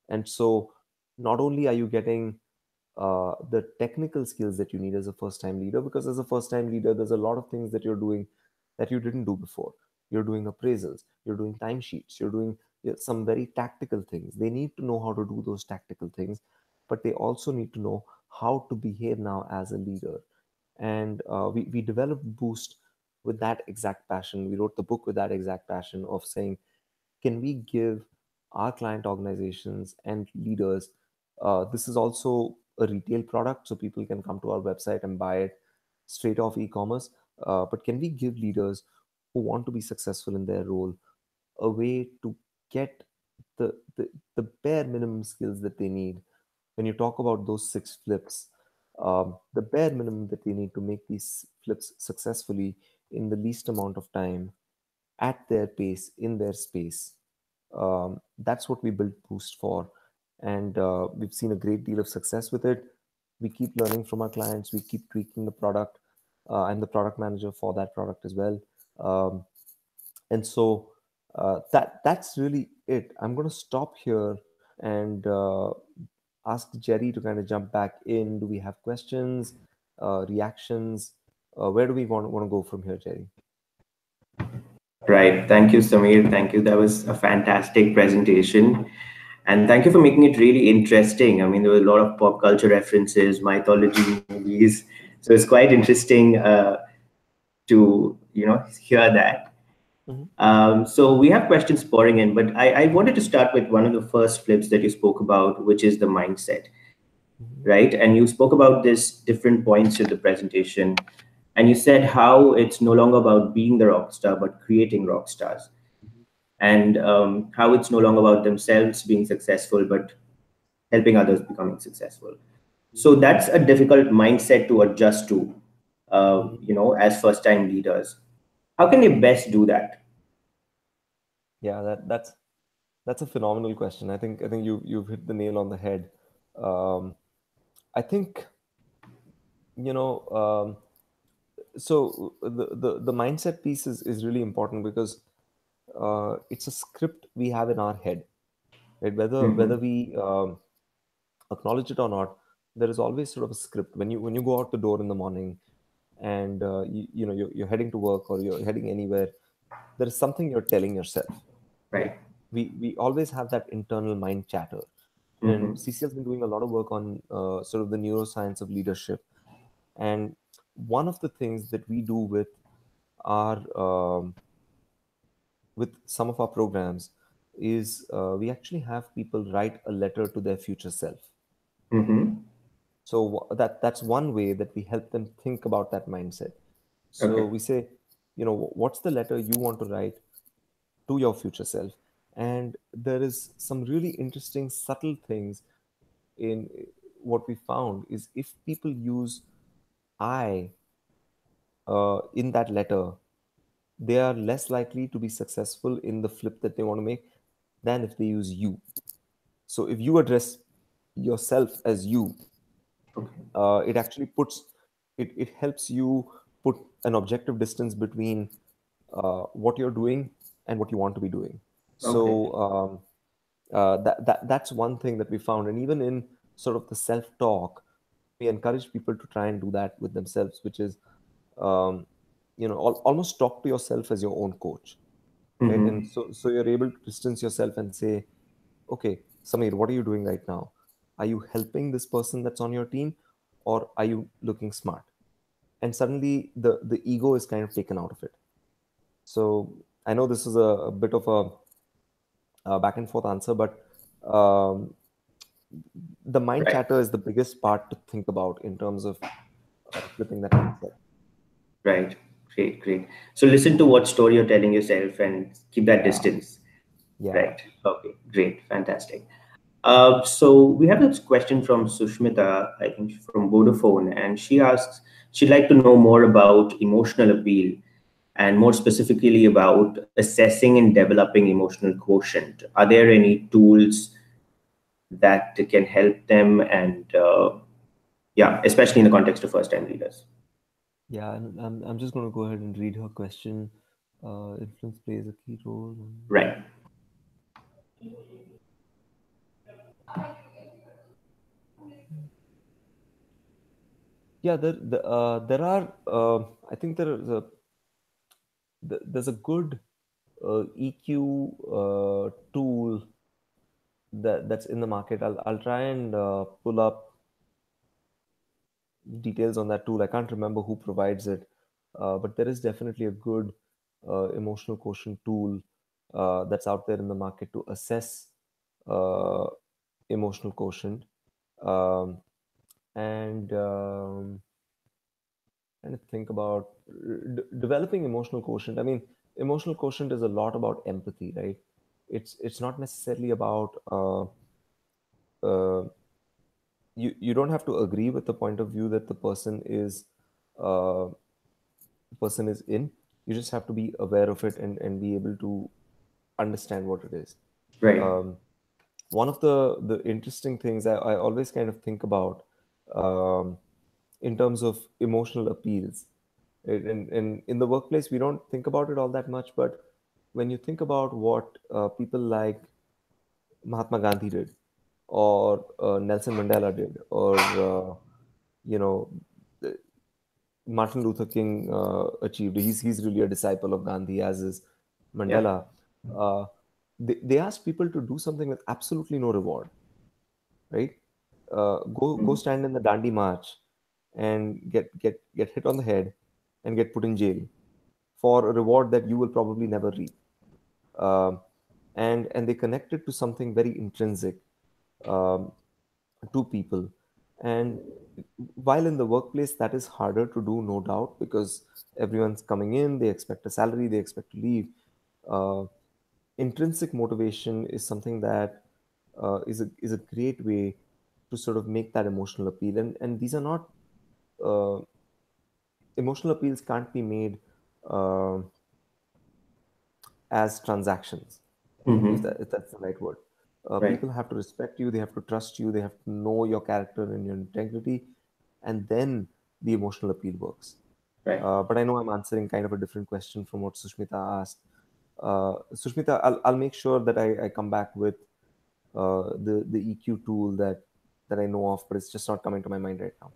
And so not only are you getting the technical skills that you need as a first time leader, because as a first time leader, there's a lot of things that you're doing that you didn't do before. You're doing appraisals, you're doing timesheets, you're doing some very tactical things. They need to know how to do those tactical things, but they also need to know how to behave now as a leader. And we developed Boost with that exact passion. We wrote the book with that exact passion of saying, can we give our client organizations and leaders, this is also a retail product, so people can come to our website and buy it straight off e-commerce, but can we give leaders who want to be successful in their role a way to get the bare minimum skills that they need? When you talk about those 6 flips, the bare minimum that they need to make these flips successfully in the least amount of time, at their pace, in their space. That's what we built Boost for. And we've seen a great deal of success with it. We keep learning from our clients, we keep tweaking the product. I'm the product manager for that product as well. Um, and so that's really it. I'm going to stop here and ask Jerry to kind of jump back in. Do we have questions, reactions? Where do we want to go from here, Jerry? Right. Thank you, Samir. Thank you. That was a fantastic presentation. And thank you for making it really interesting. I mean, there were a lot of pop culture references, mythology movies. So it's quite interesting to, hear that. Hmm. So we have questions pouring in, but I wanted to start with one of the first flips that you spoke about, which is the mindset, Hmm. right? And you spoke about this different points in the presentation, and you said how it's no longer about being the rock star, but creating rock stars, and how it's no longer about themselves being successful, but helping others becoming successful. So that's a difficult mindset to adjust to, Hmm. as first-time leaders. How can they best do that? Yeah, that's a phenomenal question. I think you've hit the nail on the head. Um, I think you know. So the mindset piece is really important because it's a script we have in our head, right? Whether Hmm. we acknowledge it or not, there is always sort of a script when you go out the door in the morning, and you're heading to work or you're heading anywhere. There is something you're telling yourself, right? Right. We always have that internal mind chatter, and Hmm. CCL's been doing a lot of work on sort of the neuroscience of leadership. And one of the things that we do our with some of our programs is we actually have people write a letter to their future self. Hmm. So that's one way that we help them think about that mindset. So Okay. we say, what's the letter you want to write to your future self? And there is some really interesting subtle things in what we found is if people use I in that letter, they are less likely to be successful in the flip that they want to make than if they use you. So if you address yourself as you, Okay. it actually it helps you put an objective distance between what you're doing and what you want to be doing. Okay. So that's one thing that we found. And even in sort of the self-talk, we encourage people to try and do that with themselves, which is um, almost talk to yourself as your own coach, right? And Hmm. so you're able to distance yourself and say, okay, Samir, what are you doing right now? Are you helping this person that's on your team, or are you looking smart? And suddenly the ego is kind of taken out of it. So I know this is a bit of a back and forth answer, but um, the mind Right. chatter is the biggest part to think about in terms of flipping that mindset. Right. Great. Great. So listen to what story you're telling yourself and keep that Yeah, distance. yeah. Right. Okay. Great. Fantastic. So we have this question from Sushmita, I think from Vodafone, and she asks she'd like to know more about emotional appeal and more specifically about assessing and developing emotional quotient. Are there any tools that can help them, and yeah, especially in the context of first time leaders. Yeah, and I'm just going to go ahead and read her question. Influence plays a key role. Right. Yeah, there are. I think there's a good EQ tool that's in the market. I'll try and pull up details on that tool. I can't remember who provides it, but there is definitely a good emotional quotient tool that's out there in the market to assess uh, emotional quotient. Um, and think about developing emotional quotient. I mean, emotional quotient is a lot about empathy, right? It's not necessarily about uh, you don't have to agree with the point of view that uh, the person is in. You just have to be aware of it and be able to understand what it is. Right. Um, One of the interesting things I always kind of think about um, in terms of emotional appeals. In the workplace, we don't think about it all that much, but when you think about what people like Mahatma Gandhi did, or Nelson Mandela did, or you know, Martin Luther King achieved. He's really a disciple of Gandhi, as is Yeah. Mandela. Uh, they asked people to do something with absolutely no reward, right? Go Mhm. stand in the Dandi March and get hit on the head and get put in jail for a reward that you will probably never reap. Um, and they connected to something very intrinsic um, to people. And while in the workplace that is harder to do, no doubt, because everyone's coming in, they expect a salary, they expect to leave. Uh, Intrinsic motivation is something that is a great way to sort of make that emotional appeal. And these are not uh, emotional appeals can't be made uh, as transactions, Hmm. if that's the right word. Right. People have to respect you, they have to trust you, they have to know your character and your integrity, and then the emotional appeal works. Right. But I know I'm answering kind of a different question from what Sushmita asked. Sushmita, I'll make sure that I come back with the EQ tool that I know of, but it's just not coming to my mind right now.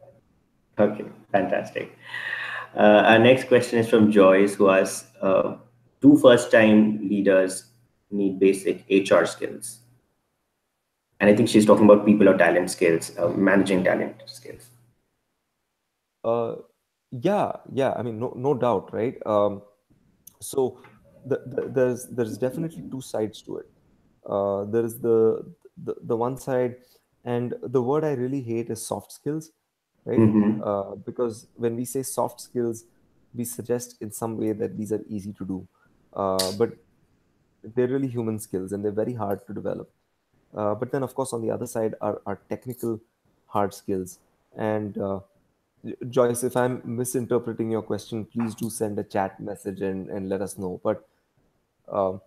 Okay, fantastic. Our next question is from Joyce, who asks, do first-time leaders need basic HR skills? And I think she's talking about people or talent skills, managing talent skills. Uh, yeah. I mean, no doubt, right? So there's definitely two sides to it. There's the one side, and the word I really hate is soft skills, right? Mm-hmm. Because when we say soft skills, we suggest in some way that these are easy to do, but they're really human skills and they're very hard to develop. But then, of course, on the other side are technical hard skills. And Joyce, if I'm misinterpreting your question, please do send a chat message and let us know. But um,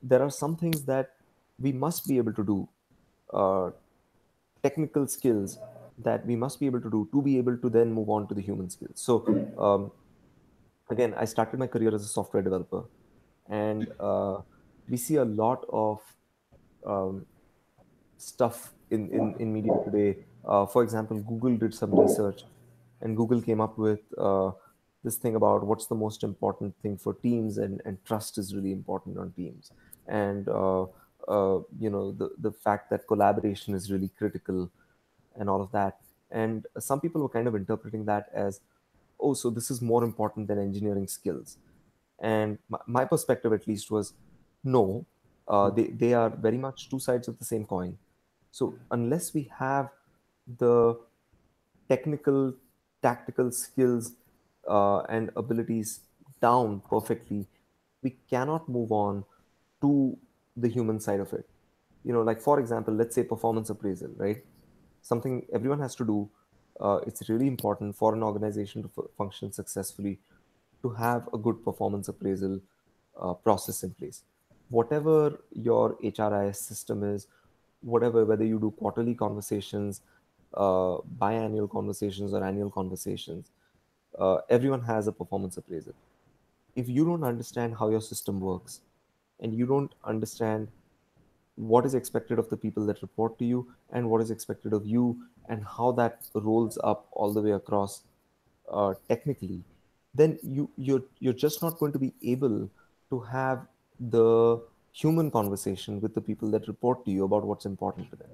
there are some things that we must be able to do, uh, technical skills that we must be able to be able to then move on to the human skills. So, again, I started my career as a software developer, and we see a lot of um, stuff in media today. For example, Google did some research, and Google came up with this thing about what's the most important thing for teams, and trust is really important on teams, and the fact that collaboration is really critical, and all of that. And some people were kind of interpreting that as, oh, so this is more important than engineering skills. And my perspective, at least, was no, they are very much two sides of the same coin. So unless we have the technical, tactical skills and abilities down perfectly, we cannot move on to the human side of it. Like, for example, let's say performance appraisal, right? Something everyone has to do. It's really important for an organization to function successfully, to have a good performance appraisal process in place. Whatever your HRIS system is, whatever, whether you do quarterly conversations, biannual conversations, or annual conversations, everyone has a performance appraisal. If you don't understand how your system works, and you don't understand what is expected of the people that report to you and what is expected of you, and how that rolls up all the way across, technically, then you're just not going to be able to have the human conversation with the people that report to you about what's important to them.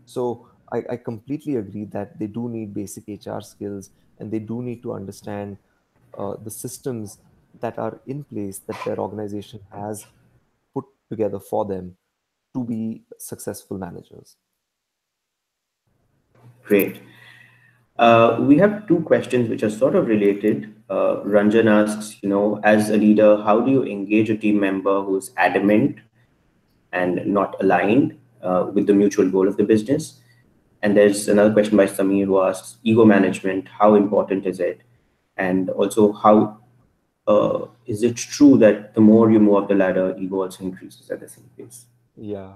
So I completely agree that they do need basic HR skills, and they do need to understand the systems that are in place that their organization has put together for them to be successful managers. Great. We have two questions which are sort of related. Ranjan asks, as a leader, how do you engage a team member who's adamant and not aligned with the mutual goal of the business? And there's another question by Samir who asks, ego management, how important is it? And also, how is it true that the more you move up the ladder, ego also increases at the same pace? Yeah.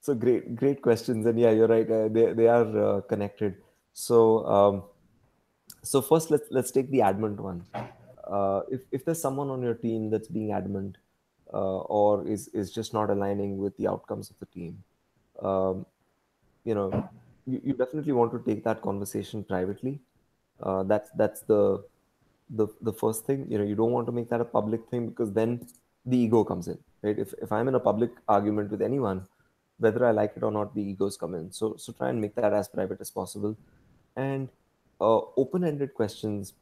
So great questions, and yeah, you're right. They are connected. So so first, let's take the adamant one. If there's someone on your team that's being adamant, or is just not aligning with the outcomes of the team, um, you know, you definitely want to take that conversation privately. That's the first thing. You don't want to make that a public thing, because then the ego comes in, right? If I'm in a public argument with anyone, whether I like it or not, the egos come in. So try and make that as private as possible. And open-ended questions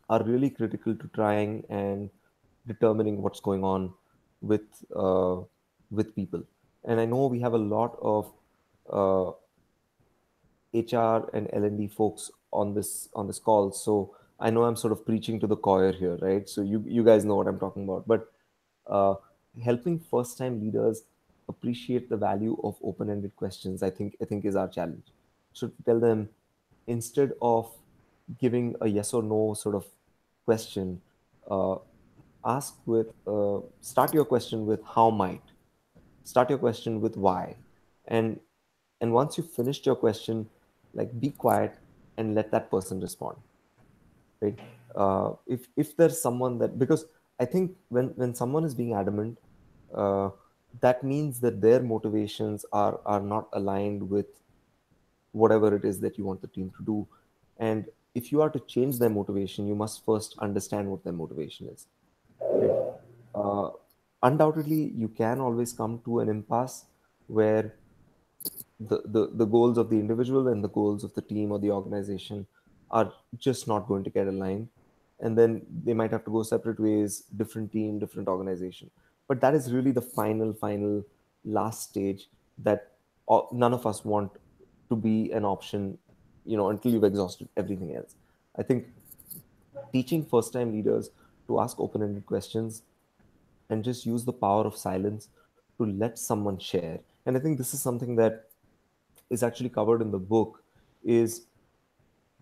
are really critical to trying and determining what's going on with uh, with people. And I know we have a lot of uh, HR and L&D folks on this call. So I know I'm sort of preaching to the choir here, right? So you guys know what I'm talking about. But uh, helping first time leaders appreciate the value of open-ended questions, I think is our challenge. So to tell them, instead of giving a yes or no sort of question, uh, ask with start your question with how might, start your question with why, and once you've finished your question, like, be quiet and let that person respond, right? If there's someone that, because I think when someone is being adamant, uh, that means that their motivations are not aligned with whatever it is that you want the team to do. And if you are to change their motivation, you must first understand what their motivation is, right? uh, Undoubtedly you can always come to an impasse where the goals of the individual and the goals of the team or the organization are just not going to get aligned, and then they might have to go separate ways, different team, different organization. But that is really the final last stage that none of us want to be an option, until you've exhausted everything else. I think teaching first time leaders to ask open-ended questions and just use the power of silence to let someone share. And I think this is something that is actually covered in the book, is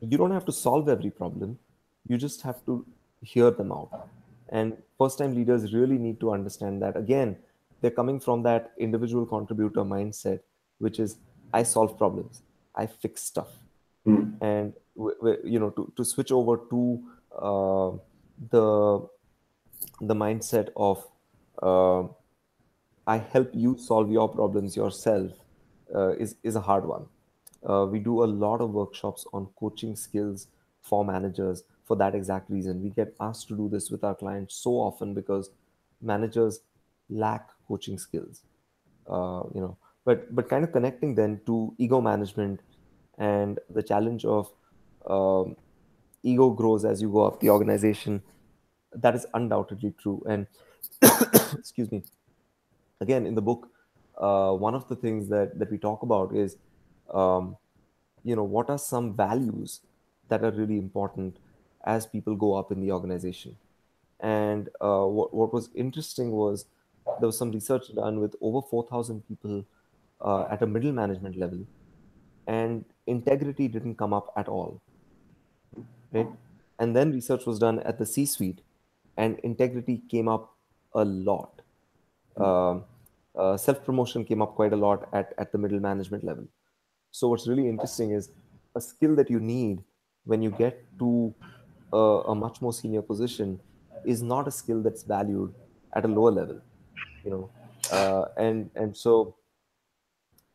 you don't have to solve every problem, you just have to hear them out. And first time leaders really need to understand that, again, they're coming from that individual contributor mindset, which is, I solve problems, I fix stuff. Hmm. And to switch over to uh, the mindset of, uh, I help you solve your problems yourself, is a hard one. We do a lot of workshops on coaching skills for managers for that exact reason. We get asked to do this with our clients so often because managers lack coaching skills. But kind of connecting then to ego management and the challenge of, um, ego grows as you go up the organization. That is undoubtedly true. And excuse me, again, in the book, one of the things that we talk about is, um, what are some values that are really important as people go up in the organization. And what was interesting was, there was some research done with over 4,000 people at a middle management level, and integrity didn't come up at all, right? And then research was done at the C suite, and integrity came up a lot. Um, Self promotion came up quite a lot at the middle management level. So what's really interesting is a skill that you need when you get to a much more senior position is not a skill that's valued at a lower level, you know. And so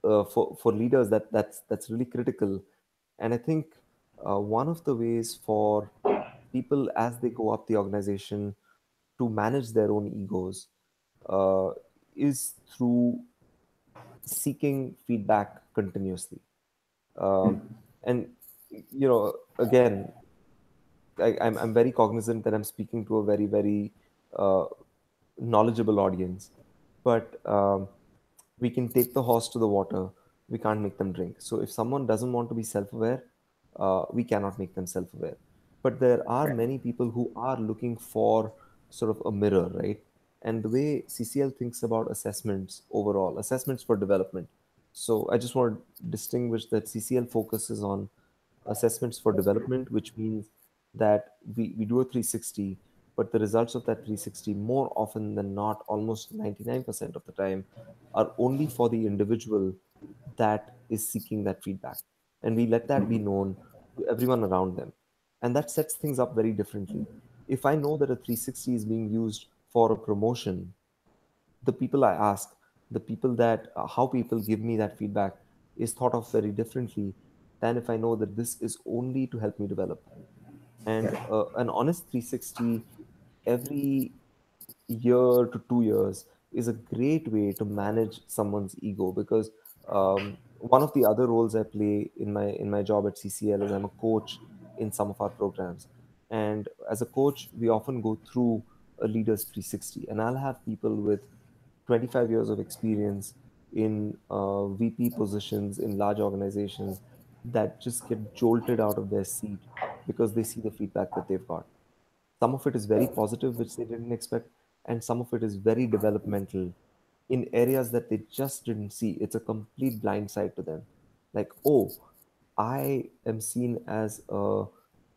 for leaders, that's really critical. And I think one of the ways for people as they go up the organization to manage their own egos uh, is through seeking feedback continuously. Um, and again, I'm very cognizant that I'm speaking to a very, very uh, knowledgeable audience, but we can take the horse to the water. We can't make them drink. So if someone doesn't want to be self-aware, we cannot make them self-aware. But there are many people who are looking for sort of a mirror, right? And the way CCL thinks about assessments overall, assessments for development. So I just want to distinguish that CCL focuses on assessments for development, which means that we do a 360, but the results of that 360, more often than not, almost 99% of the time, are only for the individual that is seeking that feedback. And we let that be known to everyone around them. And that sets things up very differently. If I know that a 360 is being used for a promotion, the people I ask, the people that, how people give me that feedback is thought of very differently than if I know that this is only to help me develop. And an honest 360 every year to 2 years is a great way to manage someone's ego, because one of the other roles I play in my job at CCL is I'm a coach in some of our programs. And as a coach, we often go through a leader's 360, and I'll have people with 25 years of experience in VP positions in large organizations that just get jolted out of their seat because they see the feedback that they've got. Some of it is very positive, which they didn't expect, and some of it is very developmental in areas that they just didn't see. It's a complete blind side to them. Like, oh, I am seen as a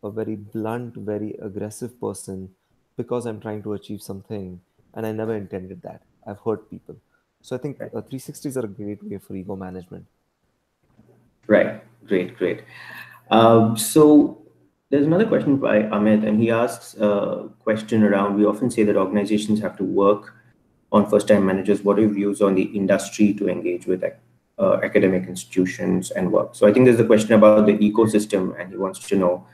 very blunt, very aggressive person because I'm trying to achieve something, and I never intended that. I've hurt people. So I think 360s are a great way for ego management. Right. Great. Great. So there's another question by Amit, and he asks a question around. We often say that organizations have to work on first-time managers. What are your views on the industry to engage with academic institutions and work? So I think there's a question about the ecosystem, and he wants to know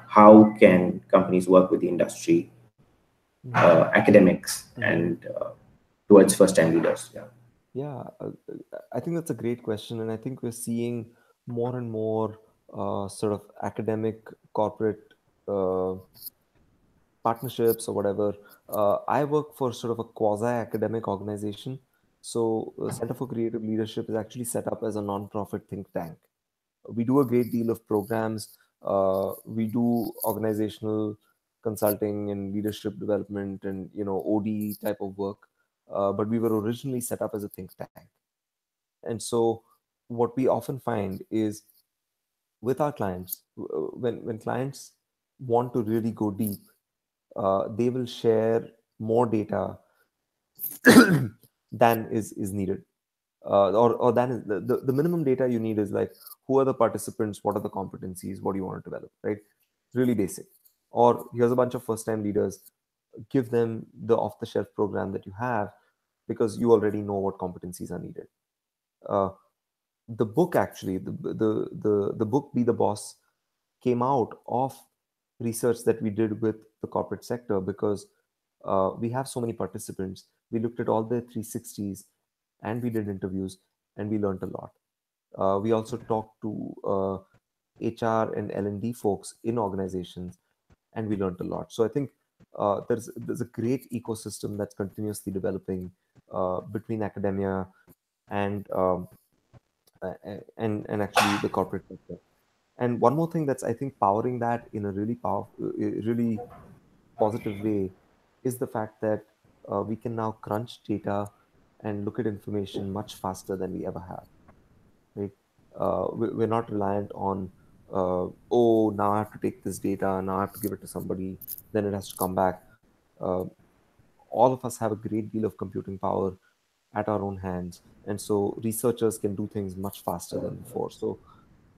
how can companies work with the industry, Mhm. academics, Mhm. and towards first-time leaders. Yeah. Yeah, I think that's a great question, and I think we're seeing more and more sort of academic corporate uh, partnerships or whatever. I work for sort of a quasi-academic organization. So, Center for Creative Leadership is actually set up as a non-profit think tank. We do a great deal of programs. We do organizational consulting and leadership development and OD type of work. But we were originally set up as a think tank. And so, what we often find is with our clients, when clients want to really go deep, they will share more data than is needed, or than is the minimum data you need is like who are the participants, what are the competencies, what do you want to develop, right? Really basic. Or here's a bunch of first time leaders, give them the off the shelf program that you have because you already know what competencies are needed. uh, the book actually the book Be the Boss came out of research that we did with the corporate sector, because we have so many participants. We looked at all the 360s and we did interviews and we learned a lot. We also talked to HR and L&D folks in organizations, and we learned a lot. So I think there's a great ecosystem that's continuously developing between academia and and actually the corporate sector. And one more thing that's, I think, powering that in a really powerful, really positive way is the fact that we can now crunch data and look at information much faster than we ever have, right? We're not reliant on, oh, now I have to take this data, now I have to give it to somebody, then it has to come back. Uh, all of us have a great deal of computing power at our own hands. And so researchers can do things much faster than before. So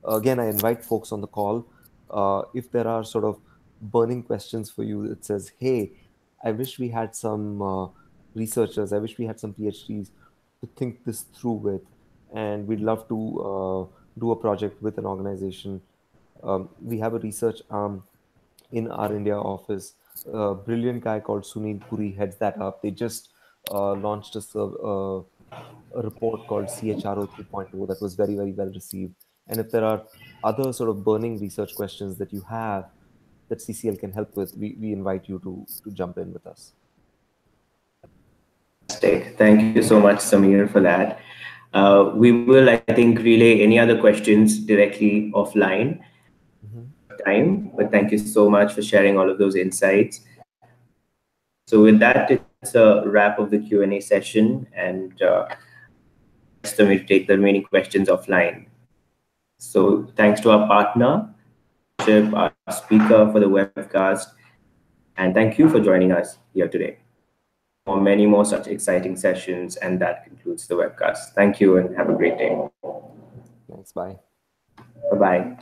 again, I invite folks on the call. If there are sort of burning questions for you that says, hey, I wish we had some researchers, I wish we had some PhDs to think this through with, and we'd love to do a project with an organization. We have a research arm in our India office. A brilliant guy called Sunil Puri heads that up. They just launched a report called CHRO 3.0 that was very, very well received. And if there are other sort of burning research questions that you have that CCL can help with, we invite you to jump in with us. Fantastic. Thank you so much, Samir, for that. We will, I think, relay any other questions directly offline Mhm. time. But thank you so much for sharing all of those insights. So with that, it's a wrap of the Q&A session, and Samir to take the remaining questions offline. So thanks to our partner, our speaker for the webcast, and thank you for joining us here today for many more such exciting sessions. And that concludes the webcast. Thank you and have a great day. Thanks. Bye. Bye bye.